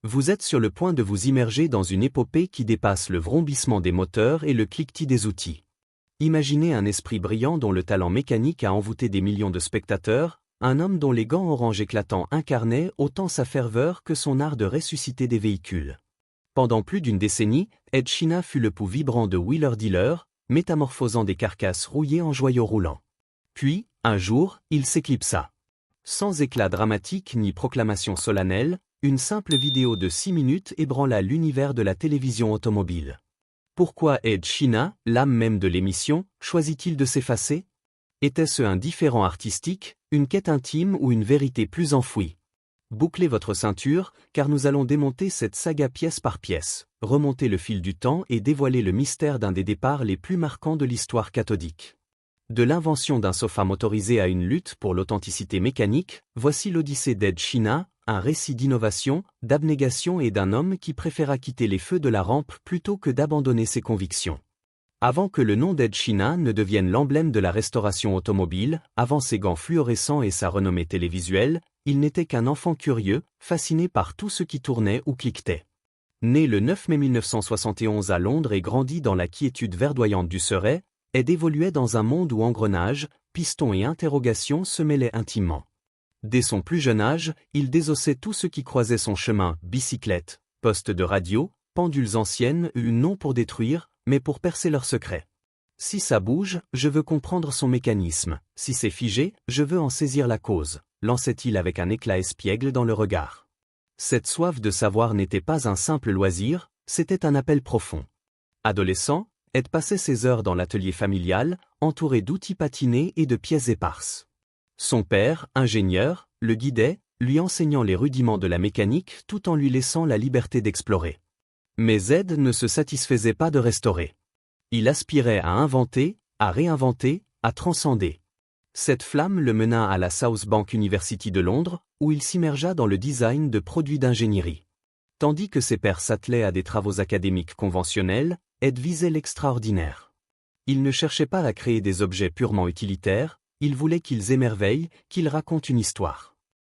Vous êtes sur le point de vous immerger dans une épopée qui dépasse le vrombissement des moteurs et le cliquetis des outils. Imaginez un esprit brillant dont le talent mécanique a envoûté des millions de spectateurs, un homme dont les gants orange éclatants incarnaient autant sa ferveur que son art de ressusciter des véhicules. Pendant plus d'une décennie, Ed Sheena fut le pouls vibrant de Wheeler Dealer, métamorphosant des carcasses rouillées en joyaux roulants. Puis, un jour, il s'éclipsa. Sans éclat dramatique ni proclamation solennelle, une simple vidéo de 6 minutes ébranla l'univers de la télévision automobile. Pourquoi Ed Sheena, l'âme même de l'émission, choisit-il de s'effacer? Était-ce un différend artistique, une quête intime ou une vérité plus enfouie? Bouclez votre ceinture, car nous allons démonter cette saga pièce par pièce, remonter le fil du temps et dévoiler le mystère d'un des départs les plus marquants de l'histoire cathodique. De l'invention d'un sofa motorisé à une lutte pour l'authenticité mécanique, voici l'Odyssée d'Ed Sheena, un récit d'innovation, d'abnégation et d'un homme qui préféra quitter les feux de la rampe plutôt que d'abandonner ses convictions. Avant que le nom d'Ed Sheena ne devienne l'emblème de la restauration automobile, avant ses gants fluorescents et sa renommée télévisuelle, il n'était qu'un enfant curieux, fasciné par tout ce qui tournait ou cliquetait. Né le 9 mai 1971 à Londres et grandi dans la quiétude verdoyante du Surrey, Ed évoluait dans un monde où engrenages, pistons et interrogations se mêlaient intimement. Dès son plus jeune âge, il désossait tout ce qui croisait son chemin, bicyclettes, postes de radio, pendules anciennes, non pour détruire, mais pour percer leurs secrets. Si ça bouge, je veux comprendre son mécanisme, si c'est figé, je veux en saisir la cause, lançait-il avec un éclat espiègle dans le regard. Cette soif de savoir n'était pas un simple loisir, c'était un appel profond. Adolescent, Ed passait ses heures dans l'atelier familial, entouré d'outils patinés et de pièces éparses. Son père, ingénieur, le guidait, lui enseignant les rudiments de la mécanique tout en lui laissant la liberté d'explorer. Mais Ed ne se satisfaisait pas de restaurer. Il aspirait à inventer, à réinventer, à transcender. Cette flamme le mena à la South Bank University de Londres, où il s'immergea dans le design de produits d'ingénierie. Tandis que ses pairs s'attelaient à des travaux académiques conventionnels, Ed visait l'extraordinaire. Il ne cherchait pas à créer des objets purement utilitaires, il voulait qu'ils émerveillent, qu'ils racontent une histoire.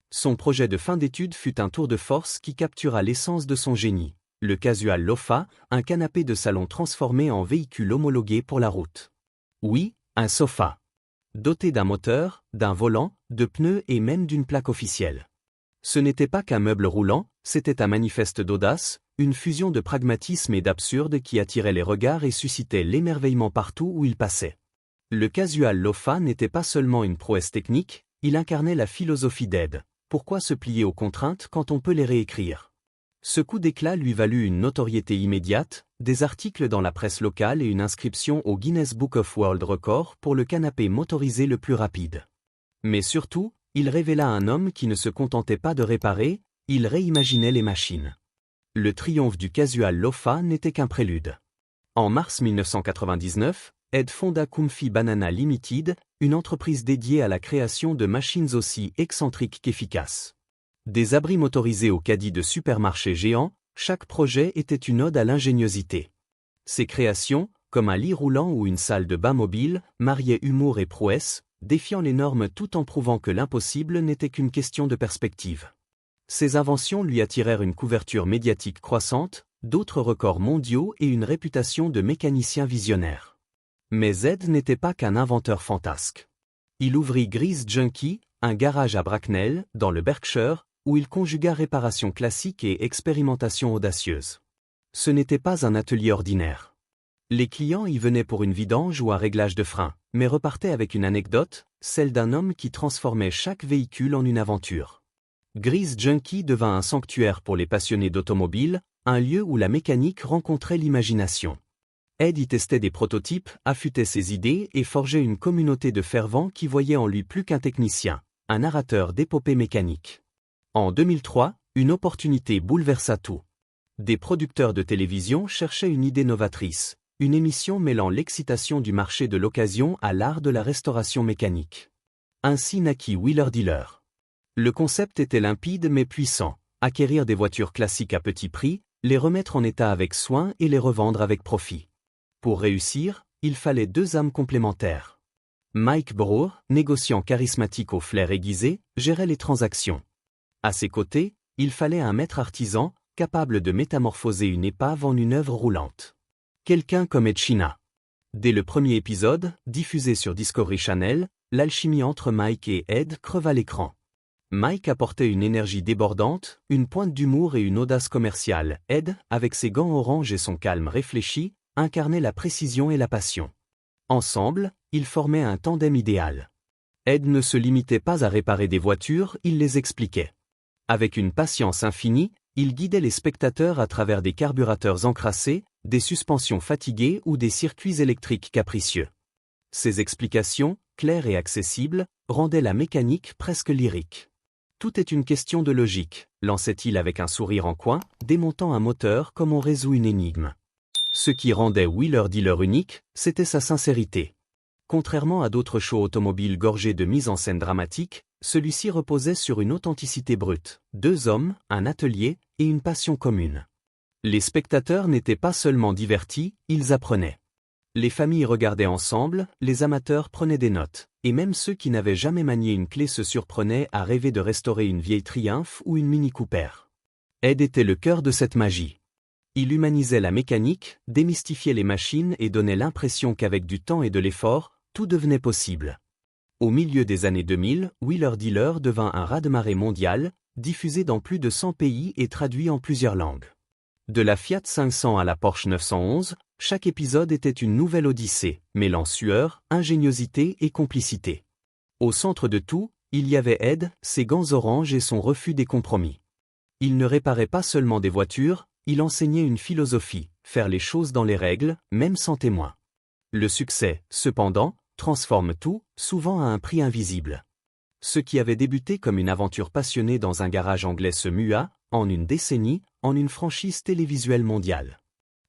Son projet de fin d'études fut un tour de force qui captura l'essence de son génie. Le Casual Lofa, un canapé de salon transformé en véhicule homologué pour la route. Oui, un sofa. Doté d'un moteur, d'un volant, de pneus et même d'une plaque officielle. Ce n'était pas qu'un meuble roulant, c'était un manifeste d'audace, une fusion de pragmatisme et d'absurde qui attirait les regards et suscitait l'émerveillement partout où il passait. Le Casual Lofa n'était pas seulement une prouesse technique, il incarnait la philosophie d'Ed. Pourquoi se plier aux contraintes quand on peut les réécrire? Ce coup d'éclat lui valut une notoriété immédiate, des articles dans la presse locale et une inscription au Guinness Book of World Records pour le canapé motorisé le plus rapide. Mais surtout, il révéla un homme qui ne se contentait pas de réparer, il réimaginait les machines. Le triomphe du Casual Lofa n'était qu'un prélude. En mars 1999, Ed fonda Comfy Banana Limited, une entreprise dédiée à la création de machines aussi excentriques qu'efficaces. Des abris motorisés au caddie de supermarchés géants, chaque projet était une ode à l'ingéniosité. Ces créations, comme un lit roulant ou une salle de bain mobile, mariaient humour et prouesse, défiant les normes tout en prouvant que l'impossible n'était qu'une question de perspective. Ces inventions lui attirèrent une couverture médiatique croissante, d'autres records mondiaux et une réputation de mécanicien visionnaire. Mais Ed n'était pas qu'un inventeur fantasque. Il ouvrit Grease Junkie, un garage à Bracknell, dans le Berkshire, où il conjugua réparation classique et expérimentation audacieuse. Ce n'était pas un atelier ordinaire. Les clients y venaient pour une vidange ou un réglage de frein, mais repartaient avec une anecdote, celle d'un homme qui transformait chaque véhicule en une aventure. Grease Junkie devint un sanctuaire pour les passionnés d'automobile, un lieu où la mécanique rencontrait l'imagination. Ed y testait des prototypes, affûtait ses idées et forgeait une communauté de fervents qui voyaient en lui plus qu'un technicien, un narrateur d'épopées mécaniques. En 2003, une opportunité bouleversa tout. Des producteurs de télévision cherchaient une idée novatrice, une émission mêlant l'excitation du marché de l'occasion à l'art de la restauration mécanique. Ainsi naquit Wheeler Dealer. Le concept était limpide mais puissant, acquérir des voitures classiques à petit prix, les remettre en état avec soin et les revendre avec profit. Pour réussir, il fallait deux âmes complémentaires. Mike Brough, négociant charismatique au flair aiguisé, gérait les transactions. À ses côtés, il fallait un maître artisan, capable de métamorphoser une épave en une œuvre roulante. Quelqu'un comme Ed Sheeran. Dès le premier épisode, diffusé sur Discovery Channel, l'alchimie entre Mike et Ed creva l'écran. Mike apportait une énergie débordante, une pointe d'humour et une audace commerciale. Ed, avec ses gants orange et son calme réfléchi, incarnait la précision et la passion. Ensemble, ils formaient un tandem idéal. Ed ne se limitait pas à réparer des voitures, il les expliquait. Avec une patience infinie, il guidait les spectateurs à travers des carburateurs encrassés, des suspensions fatiguées ou des circuits électriques capricieux. Ses explications, claires et accessibles, rendaient la mécanique presque lyrique. Tout est une question de logique, lançait-il avec un sourire en coin, démontant un moteur comme on résout une énigme. Ce qui rendait Wheeler Dealer unique, c'était sa sincérité. Contrairement à d'autres shows automobiles gorgés de mise en scène dramatique, celui-ci reposait sur une authenticité brute, 2 hommes, un atelier et une passion commune. Les spectateurs n'étaient pas seulement divertis, ils apprenaient. Les familles regardaient ensemble, les amateurs prenaient des notes, et même ceux qui n'avaient jamais manié une clé se surprenaient à rêver de restaurer une vieille Triumph ou une Mini Cooper. Ed était le cœur de cette magie. Il humanisait la mécanique, démystifiait les machines et donnait l'impression qu'avec du temps et de l'effort, tout devenait possible. Au milieu des années 2000, Wheeler Dealer devint un raz-de-marée mondial, diffusé dans plus de 100 pays et traduit en plusieurs langues. De la Fiat 500 à la Porsche 911, chaque épisode était une nouvelle odyssée, mêlant sueur, ingéniosité et complicité. Au centre de tout, il y avait Ed, ses gants orange et son refus des compromis. Il ne réparait pas seulement des voitures, il enseignait une philosophie, faire les choses dans les règles, même sans témoin. Le succès, cependant, transforme tout, souvent à un prix invisible. Ce qui avait débuté comme une aventure passionnée dans un garage anglais se mua, en une décennie, en une franchise télévisuelle mondiale.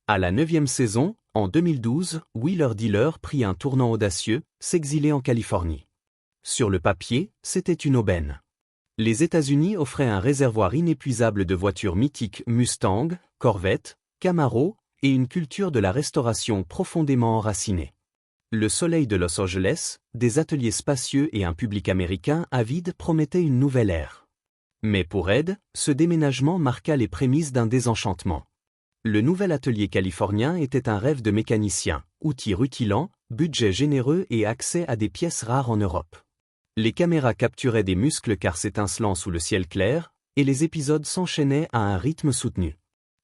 À la 9e saison, en 2012, Wheeler Dealer prit un tournant audacieux, s'exiler en Californie. Sur le papier, c'était une aubaine. Les États-Unis offraient un réservoir inépuisable de voitures mythiques Mustang, Corvette, Camaro, et une culture de la restauration profondément enracinée. Le soleil de Los Angeles, des ateliers spacieux et un public américain avide promettaient une nouvelle ère. Mais pour Ed, ce déménagement marqua les prémices d'un désenchantement. Le nouvel atelier californien était un rêve de mécanicien, outils rutilants, budget généreux et accès à des pièces rares en Europe. Les caméras capturaient des muscles cars étincelants sous le ciel clair, et les épisodes s'enchaînaient à un rythme soutenu.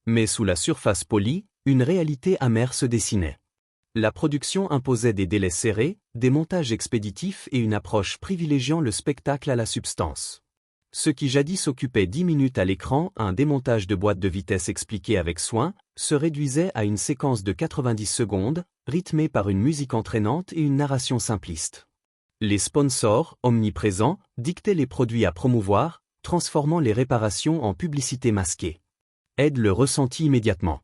Mais sous la surface polie, une réalité amère se dessinait. La production imposait des délais serrés, des montages expéditifs et une approche privilégiant le spectacle à la substance. Ce qui jadis occupait 10 minutes à l'écran, un démontage de boîte de vitesse expliqué avec soin, se réduisait à une séquence de 90 secondes, rythmée par une musique entraînante et une narration simpliste. Les sponsors, omniprésents, dictaient les produits à promouvoir, transformant les réparations en publicité masquée. Ed le ressentit immédiatement.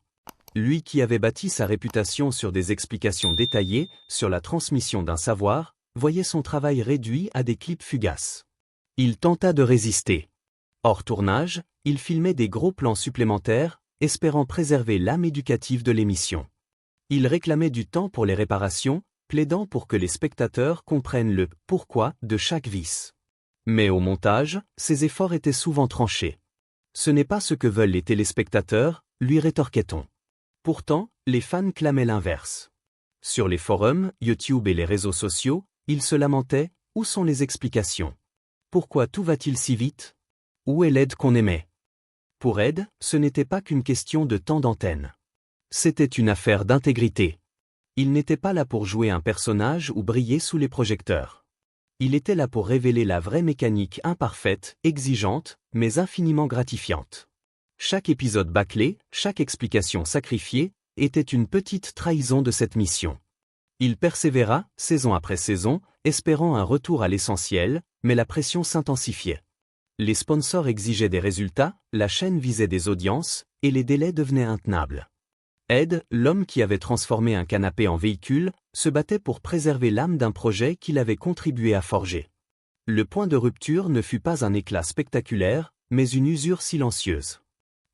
Lui qui avait bâti sa réputation sur des explications détaillées, sur la transmission d'un savoir, voyait son travail réduit à des clips fugaces. Il tenta de résister. Hors tournage, il filmait des gros plans supplémentaires, espérant préserver l'âme éducative de l'émission. Il réclamait du temps pour les réparations, plaidant pour que les spectateurs comprennent le « pourquoi » de chaque vis. Mais au montage, ses efforts étaient souvent tranchés. Ce n'est pas ce que veulent les téléspectateurs, lui rétorquait-on. Pourtant, les fans clamaient l'inverse. Sur les forums, YouTube et les réseaux sociaux, ils se lamentaient « Où sont les explications ? Pourquoi tout va-t-il si vite ? Où est l'Ed qu'on aimait ?» Pour Ed, ce n'était pas qu'une question de temps d'antenne. C'était une affaire d'intégrité. Il n'était pas là pour jouer un personnage ou briller sous les projecteurs. Il était là pour révéler la vraie mécanique imparfaite, exigeante, mais infiniment gratifiante. Chaque épisode bâclé, chaque explication sacrifiée, était une petite trahison de cette mission. Il persévéra, saison après saison, espérant un retour à l'essentiel, mais la pression s'intensifiait. Les sponsors exigeaient des résultats, la chaîne visait des audiences, et les délais devenaient intenables. Ed, l'homme qui avait transformé un canapé en véhicule, se battait pour préserver l'âme d'un projet qu'il avait contribué à forger. Le point de rupture ne fut pas un éclat spectaculaire, mais une usure silencieuse.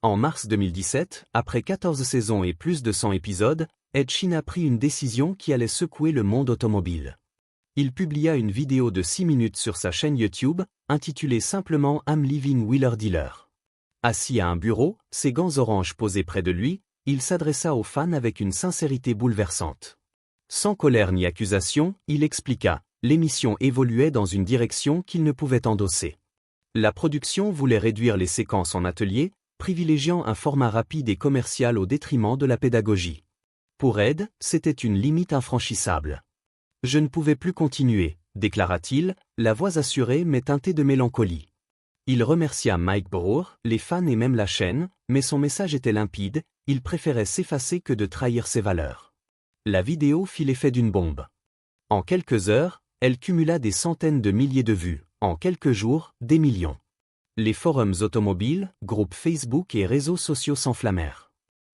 En mars 2017, après 14 saisons et plus de 100 épisodes, Ed Sheeran prit une décision qui allait secouer le monde automobile. Il publia une vidéo de 6 minutes sur sa chaîne YouTube, intitulée simplement I'm Leaving Wheeler Dealer. Assis à un bureau, ses gants orange posés près de lui, il s'adressa aux fans avec une sincérité bouleversante. Sans colère ni accusation, il expliqua. L'émission évoluait dans une direction qu'il ne pouvait endosser. La production voulait réduire les séquences en atelier, privilégiant un format rapide et commercial au détriment de la pédagogie. Pour Ed, c'était une limite infranchissable. « Je ne pouvais plus continuer », déclara-t-il, la voix assurée mais teintée de mélancolie. Il remercia Mike Brewer, les fans et même la chaîne, mais son message était limpide, il préférait s'effacer que de trahir ses valeurs. La vidéo fit l'effet d'une bombe. En quelques heures, elle cumula des centaines de milliers de vues, en quelques jours, des millions. Les forums automobiles, groupes Facebook et réseaux sociaux s'enflammèrent.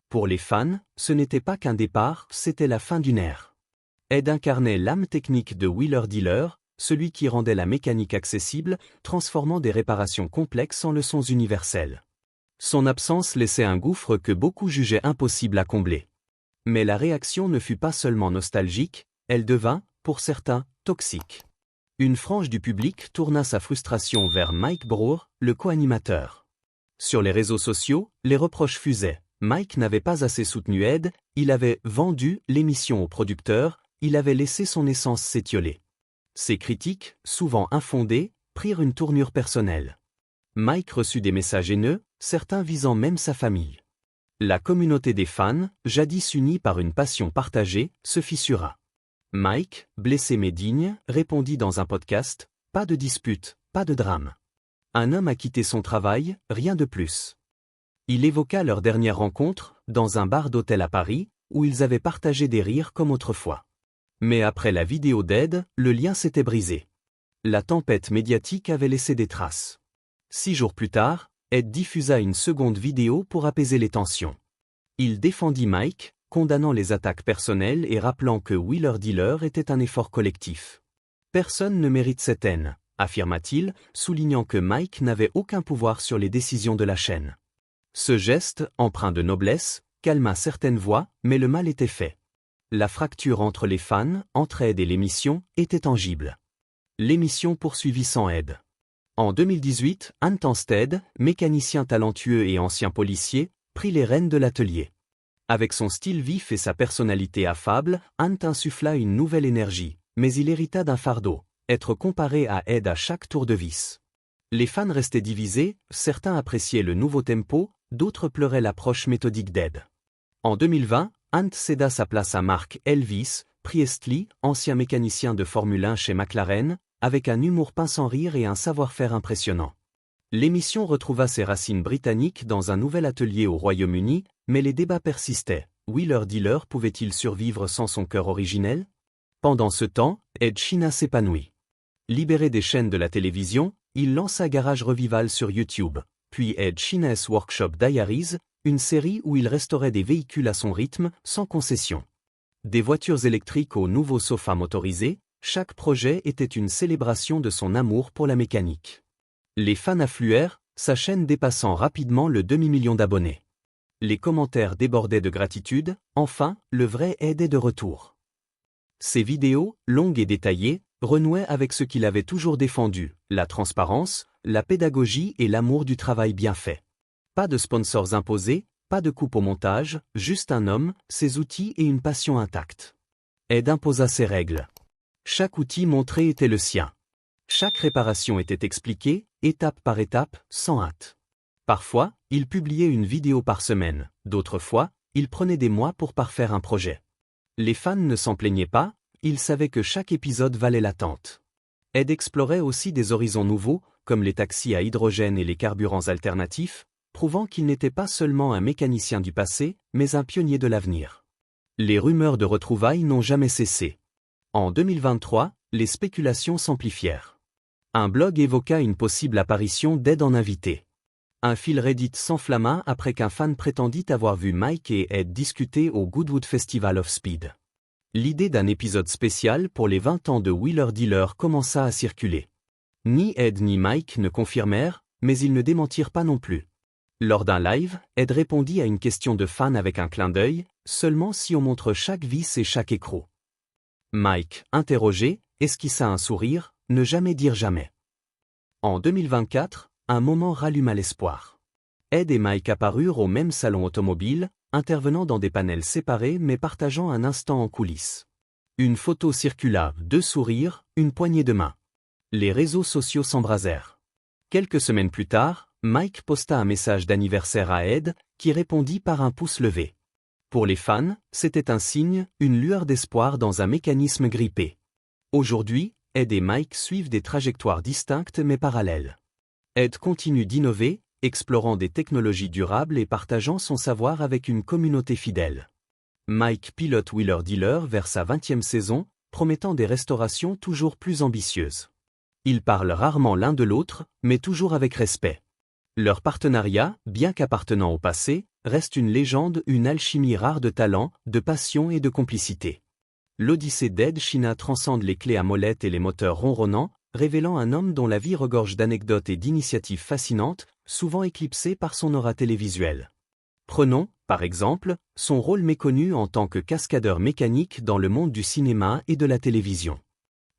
Pour les fans, ce n'était pas qu'un départ, c'était la fin d'une ère. Ed incarnait l'âme technique de Wheeler Dealer, celui qui rendait la mécanique accessible, transformant des réparations complexes en leçons universelles. Son absence laissait un gouffre que beaucoup jugeaient impossible à combler. Mais la réaction ne fut pas seulement nostalgique, elle devint, pour certains, toxique. Une frange du public tourna sa frustration vers Mike Brewer, le co-animateur. Sur les réseaux sociaux, les reproches fusaient. Mike n'avait pas assez soutenu Ed, il avait « vendu » l'émission au producteur, il avait laissé son essence s'étioler. Ces critiques, souvent infondées, prirent une tournure personnelle. Mike reçut des messages haineux, certains visant même sa famille. La communauté des fans, jadis unie par une passion partagée, se fissura. Mike, blessé mais digne, répondit dans un podcast, « Pas de dispute, pas de drame. Un homme a quitté son travail, rien de plus. » Il évoqua leur dernière rencontre, dans un bar d'hôtel à Paris, où ils avaient partagé des rires comme autrefois. Mais après la vidéo d'Ed, le lien s'était brisé. La tempête médiatique avait laissé des traces. 6 jours plus tard, Ed diffusa une seconde vidéo pour apaiser les tensions. Il défendit Mike, condamnant les attaques personnelles et rappelant que Wheeler Dealer était un effort collectif. « Personne ne mérite cette haine », affirma-t-il, soulignant que Mike n'avait aucun pouvoir sur les décisions de la chaîne. Ce geste, empreint de noblesse, calma certaines voix, mais le mal était fait. La fracture entre les fans, entre Ed et l'émission, était tangible. L'émission poursuivit sans Ed. En 2018, Ant Anstead, mécanicien talentueux et ancien policier, prit les rênes de l'atelier. Avec son style vif et sa personnalité affable, Ant insuffla une nouvelle énergie, mais il hérita d'un fardeau, être comparé à Ed à chaque tour de vis. Les fans restaient divisés, certains appréciaient le nouveau tempo, d'autres pleuraient l'approche méthodique d'Ed. En 2020, Ant céda sa place à Mark Elvis Priestley, ancien mécanicien de Formule 1 chez McLaren, avec un humour pince sans rire et un savoir-faire impressionnant. L'émission retrouva ses racines britanniques dans un nouvel atelier au Royaume-Uni, mais les débats persistaient. Wheeler Dealer pouvait-il survivre sans son cœur originel? Pendant ce temps, Ed Sheeran s'épanouit. Libéré des chaînes de la télévision, il lança Garage Revival sur YouTube, puis Ed Sheeran's Workshop Diaries, une série où il restaurait des véhicules à son rythme, sans concession. Des voitures électriques aux nouveaux sofas motorisés, chaque projet était une célébration de son amour pour la mécanique. Les fans affluèrent, sa chaîne dépassant rapidement le demi-million d'abonnés. Les commentaires débordaient de gratitude, enfin, le vrai Ed est de retour. Ses vidéos, longues et détaillées, renouaient avec ce qu'il avait toujours défendu, la transparence, la pédagogie et l'amour du travail bien fait. Pas de sponsors imposés, pas de coupe au montage, juste un homme, ses outils et une passion intacte. Ed imposa ses règles. Chaque outil montré était le sien. Chaque réparation était expliquée, étape par étape, sans hâte. Parfois, il publiait une vidéo par semaine, d'autres fois, il prenait des mois pour parfaire un projet. Les fans ne s'en plaignaient pas, ils savaient que chaque épisode valait l'attente. Ed explorait aussi des horizons nouveaux, comme les taxis à hydrogène et les carburants alternatifs, prouvant qu'il n'était pas seulement un mécanicien du passé, mais un pionnier de l'avenir. Les rumeurs de retrouvailles n'ont jamais cessé. En 2023, les spéculations s'amplifièrent. Un blog évoqua une possible apparition d'Ed en invité. Un fil Reddit s'enflamma après qu'un fan prétendit avoir vu Mike et Ed discuter au Goodwood Festival of Speed. L'idée d'un épisode spécial pour les 20 ans de Wheeler Dealer commença à circuler. Ni Ed ni Mike ne confirmèrent, mais ils ne démentirent pas non plus. Lors d'un live, Ed répondit à une question de fan avec un clin d'œil, seulement si on montre chaque vis et chaque écrou. Mike, interrogé, esquissa un sourire, ne jamais dire jamais. En 2024, un moment ralluma l'espoir. Ed et Mike apparurent au même salon automobile, intervenant dans des panels séparés mais partageant un instant en coulisses. Une photo circula, 2 sourires, une poignée de main. Les réseaux sociaux s'embrasèrent. Quelques semaines plus tard, Mike posta un message d'anniversaire à Ed, qui répondit par un pouce levé. Pour les fans, c'était un signe, une lueur d'espoir dans un mécanisme grippé. Aujourd'hui, Ed et Mike suivent des trajectoires distinctes mais parallèles. Ed continue d'innover, explorant des technologies durables et partageant son savoir avec une communauté fidèle. Mike pilote Wheeler Dealer vers sa 20e saison, promettant des restaurations toujours plus ambitieuses. Ils parlent rarement l'un de l'autre, mais toujours avec respect. Leur partenariat, bien qu'appartenant au passé, reste une légende, une alchimie rare de talent, de passion et de complicité. L'Odyssée d'Ed Sheena transcende les clés à molette et les moteurs ronronnants, révélant un homme dont la vie regorge d'anecdotes et d'initiatives fascinantes, souvent éclipsées par son aura télévisuelle. Prenons, par exemple, son rôle méconnu en tant que cascadeur mécanique dans le monde du cinéma et de la télévision.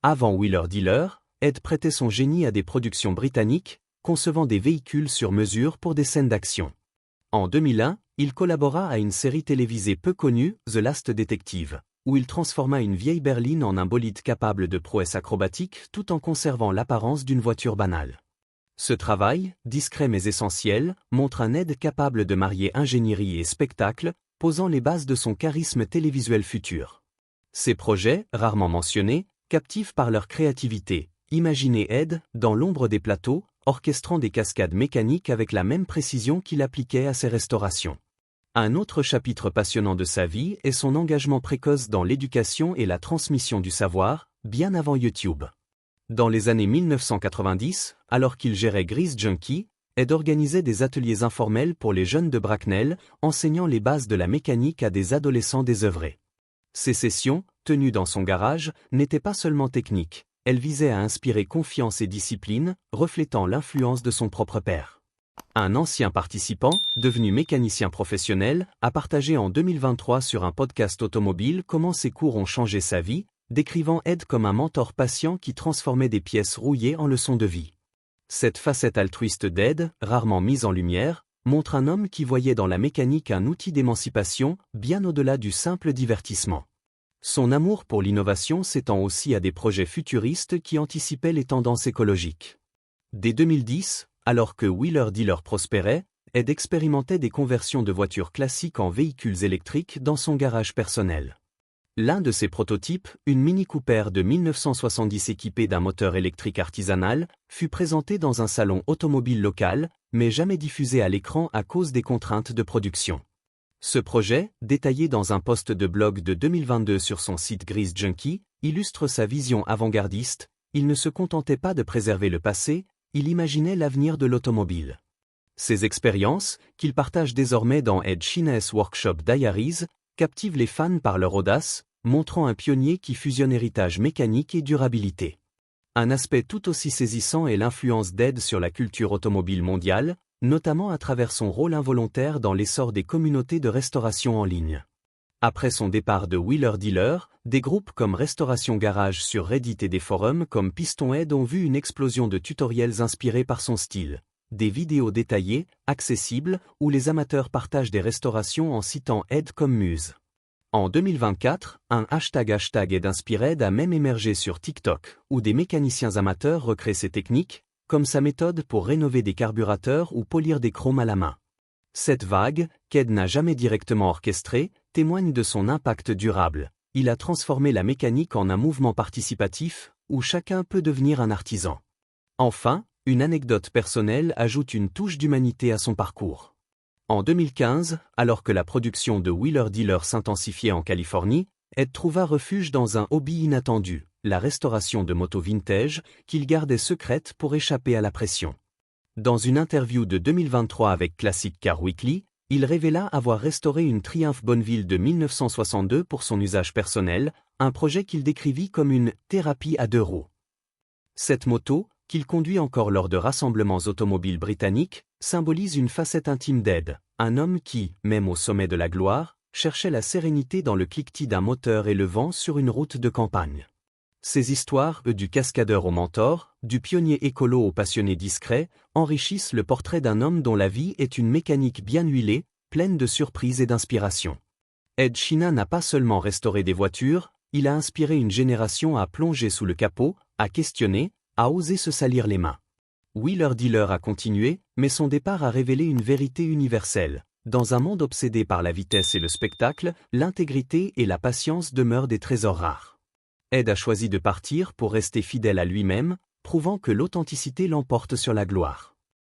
Avant Wheeler Dealer, Ed prêtait son génie à des productions britanniques, concevant des véhicules sur mesure pour des scènes d'action. En 2001, il collabora à une série télévisée peu connue, The Last Detective, où il transforma une vieille berline en un bolide capable de prouesses acrobatiques tout en conservant l'apparence d'une voiture banale. Ce travail, discret mais essentiel, montre un Ed capable de marier ingénierie et spectacle, posant les bases de son charisme télévisuel futur. Ses projets, rarement mentionnés, captivent par leur créativité. Imaginez Ed, dans l'ombre des plateaux, orchestrant des cascades mécaniques avec la même précision qu'il appliquait à ses restaurations. Un autre chapitre passionnant de sa vie est son engagement précoce dans l'éducation et la transmission du savoir, bien avant YouTube. Dans les années 1990, alors qu'il gérait Grease Junkie, Ed organisait des ateliers informels pour les jeunes de Bracknell, enseignant les bases de la mécanique à des adolescents désœuvrés. Ces sessions, tenues dans son garage, n'étaient pas seulement techniques, elles visaient à inspirer confiance et discipline, reflétant l'influence de son propre père. Un ancien participant, devenu mécanicien professionnel, a partagé en 2023 sur un podcast automobile comment ses cours ont changé sa vie, décrivant Ed comme un mentor patient qui transformait des pièces rouillées en leçons de vie. Cette facette altruiste d'Ed, rarement mise en lumière, montre un homme qui voyait dans la mécanique un outil d'émancipation, bien au-delà du simple divertissement. Son amour pour l'innovation s'étend aussi à des projets futuristes qui anticipaient les tendances écologiques. Dès 2010, alors que Wheeler Dealer prospérait, Ed expérimentait des conversions de voitures classiques en véhicules électriques dans son garage personnel. L'un de ses prototypes, une Mini Cooper de 1970 équipée d'un moteur électrique artisanal, fut présenté dans un salon automobile local, mais jamais diffusé à l'écran à cause des contraintes de production. Ce projet, détaillé dans un post de blog de 2022 sur son site Grease Junkie, illustre sa vision avant-gardiste. Il ne se contentait pas de préserver le passé, il imaginait l'avenir de l'automobile. Ces expériences, qu'il partage désormais dans Ed Sheena's Workshop Diaries, captivent les fans par leur audace, montrant un pionnier qui fusionne héritage mécanique et durabilité. Un aspect tout aussi saisissant est l'influence d'Ed sur la culture automobile mondiale, notamment à travers son rôle involontaire dans l'essor des communautés de restauration en ligne. Après son départ de Wheeler Dealer, des groupes comme Restauration Garage sur Reddit et des forums comme Piston Ed ont vu une explosion de tutoriels inspirés par son style. Des vidéos détaillées, accessibles, où les amateurs partagent des restaurations en citant Ed comme muse. En 2024, un hashtag Ed Inspired a même émergé sur TikTok, où des mécaniciens amateurs recréent ces techniques, comme sa méthode pour rénover des carburateurs ou polir des chromes à la main. Cette vague, qu'Ed n'a jamais directement orchestrée, témoigne de son impact durable. Il a transformé la mécanique en un mouvement participatif, où chacun peut devenir un artisan. Enfin, une anecdote personnelle ajoute une touche d'humanité à son parcours. En 2015, alors que la production de Wheeler Dealer s'intensifiait en Californie, Ed trouva refuge dans un hobby inattendu, la restauration de motos vintage, qu'il gardait secrète pour échapper à la pression. Dans une interview de 2023 avec Classic Car Weekly, il révéla avoir restauré une Triumph Bonneville de 1962 pour son usage personnel, un projet qu'il décrivit comme une « thérapie à 2 roues ». Cette moto, qu'il conduit encore lors de rassemblements automobiles britanniques, symbolise une facette intime d'Ed, un homme qui, même au sommet de la gloire, cherchait la sérénité dans le cliquetis d'un moteur et le vent sur une route de campagne. Ces histoires, du cascadeur au mentor, du pionnier écolo au passionné discret, enrichissent le portrait d'un homme dont la vie est une mécanique bien huilée, pleine de surprises et d'inspiration. Ed Sheehan n'a pas seulement restauré des voitures, il a inspiré une génération à plonger sous le capot, à questionner, à oser se salir les mains. Wheeler Dealer a continué, mais son départ a révélé une vérité universelle. Dans un monde obsédé par la vitesse et le spectacle, l'intégrité et la patience demeurent des trésors rares. Ed a choisi de partir pour rester fidèle à lui-même, prouvant que l'authenticité l'emporte sur la gloire.